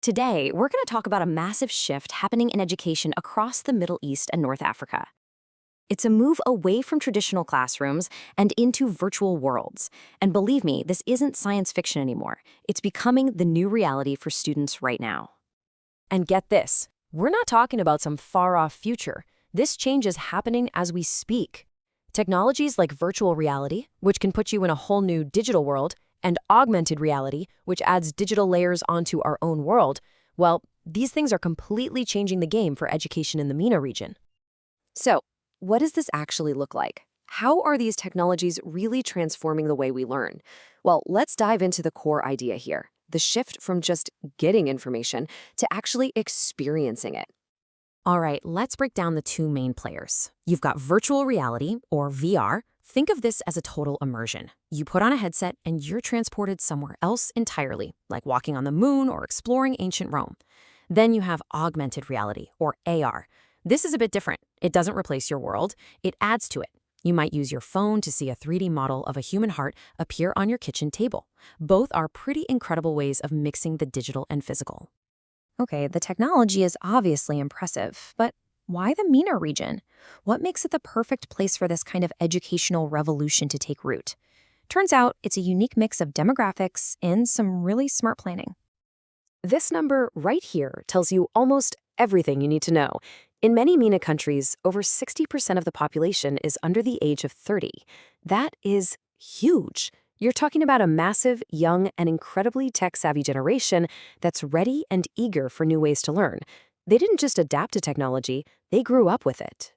Today, we're going to talk about a massive shift happening in education across the Middle East and North Africa. It's a move away from traditional classrooms and into virtual worlds. And believe me, this isn't science fiction anymore. It's becoming the new reality for students right now. And get this, we're not talking about some far-off future. This change is happening as we speak. Technologies like virtual reality, which can put you in a whole new digital world, and augmented reality, which adds digital layers onto our own world, well, these things are completely changing the game for education in the MENA region. So, what does this actually look like? How are these technologies really transforming the way we learn? Well, let's dive into the core idea here, the shift from just getting information to actually experiencing it. All right, let's break down the two main players. You've got virtual reality, or VR. Think of this as a total immersion. You put on a headset and you're transported somewhere else entirely, like walking on the moon or exploring ancient Rome. Then you have augmented reality, or AR. This is a bit different. It doesn't replace your world, it adds to it. You might use your phone to see a 3D model of a human heart appear on your kitchen table. Both are pretty incredible ways of mixing the digital and physical. Okay, the technology is obviously impressive, but why the MENA region? What makes it the perfect place for this kind of educational revolution to take root? Turns out it's a unique mix of demographics and some really smart planning. This number right here tells you almost everything you need to know. In many MENA countries, over 60% of the population is under the age of 30. That is huge. You're talking about a massive, young, and incredibly tech-savvy generation that's ready and eager for new ways to learn. They didn't just adapt to technology, they grew up with it.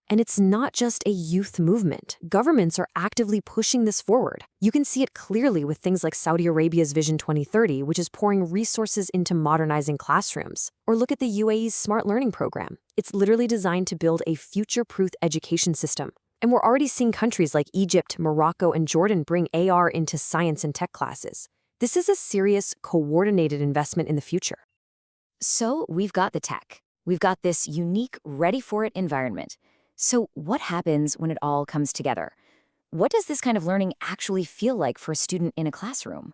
And it's not just a youth movement. Governments are actively pushing this forward. You can see it clearly with things like Saudi Arabia's Vision 2030, which is pouring resources into modernizing classrooms. Or look at the UAE's Smart Learning Program. It's literally designed to build a future-proof education system. And we're already seeing countries like Egypt, Morocco, and Jordan bring AR into science and tech classes. This is a serious, coordinated investment in the future. So we've got the tech. We've got this unique, ready-for-it environment. So what happens when it all comes together? What does this kind of learning actually feel like for a student in a classroom?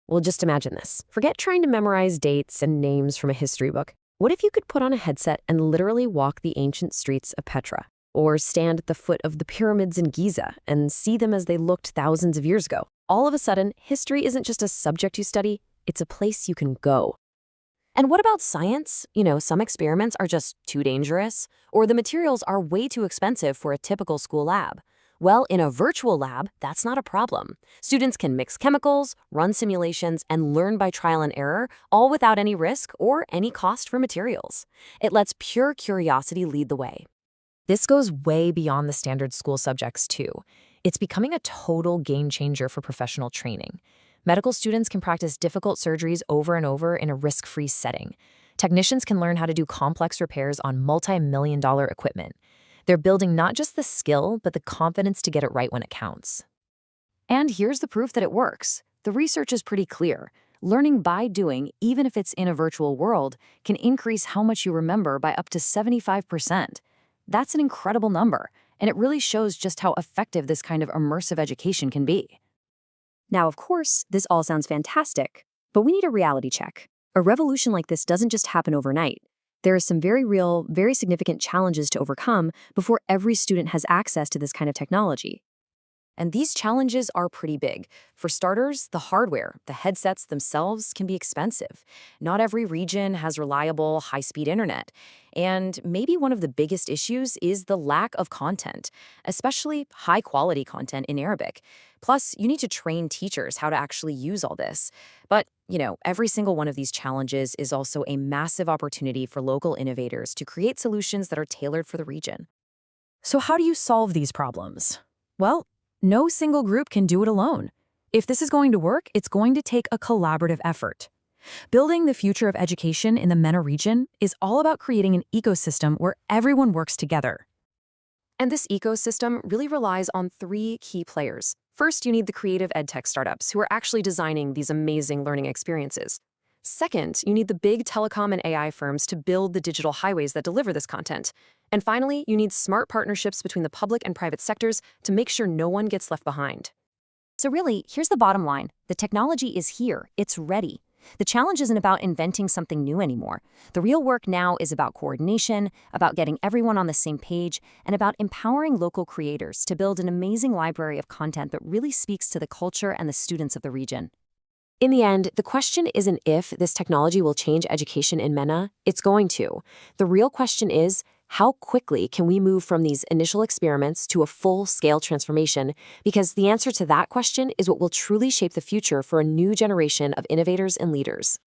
Well, just imagine this. Forget trying to memorize dates and names from a history book. What if you could put on a headset and literally walk the ancient streets of Petra, or stand at the foot of the pyramids in Giza and see them as they looked thousands of years ago? All of a sudden, history isn't just a subject you study, it's a place you can go. And what about science? Some experiments are just too dangerous, or the materials are way too expensive for a typical school lab. Well, in a virtual lab, that's not a problem. Students can mix chemicals, run simulations, and learn by trial and error, all without any risk or any cost for materials. It lets pure curiosity lead the way. This goes way beyond the standard school subjects, too. It's becoming a total game changer for professional training. Medical students can practice difficult surgeries over and over in a risk-free setting. Technicians can learn how to do complex repairs on multi-million-dollar equipment. They're building not just the skill, but the confidence to get it right when it counts. And here's the proof that it works. The research is pretty clear. Learning by doing, even if it's in a virtual world, can increase how much you remember by up to 75%. That's an incredible number, and it really shows just how effective this kind of immersive education can be. Now, of course, this all sounds fantastic, but we need a reality check. A revolution like this doesn't just happen overnight. There are some very real, very significant challenges to overcome before every student has access to this kind of technology. And these challenges are pretty big. For starters, the hardware, the headsets themselves can be expensive. Not every region has reliable, high-speed internet. And maybe one of the biggest issues is the lack of content, especially high-quality content in Arabic. Plus, you need to train teachers how to actually use all this. But, every single one of these challenges is also a massive opportunity for local innovators to create solutions that are tailored for the region. So how do you solve these problems? Well, no single group can do it alone. If this is going to work, it's going to take a collaborative effort. Building the future of education in the MENA region is all about creating an ecosystem where everyone works together. And this ecosystem really relies on three key players. First, you need the creative edtech startups who are actually designing these amazing learning experiences. Second, you need the big telecom and AI firms to build the digital highways that deliver this content. And finally, you need smart partnerships between the public and private sectors to make sure no one gets left behind. So really, here's the bottom line. The technology is here. It's ready. The challenge isn't about inventing something new anymore. The real work now is about coordination, about getting everyone on the same page, and about empowering local creators to build an amazing library of content that really speaks to the culture and the students of the region. In the end, the question isn't if this technology will change education in MENA, it's going to. The real question is, how quickly can we move from these initial experiments to a full-scale transformation? Because the answer to that question is what will truly shape the future for a new generation of innovators and leaders.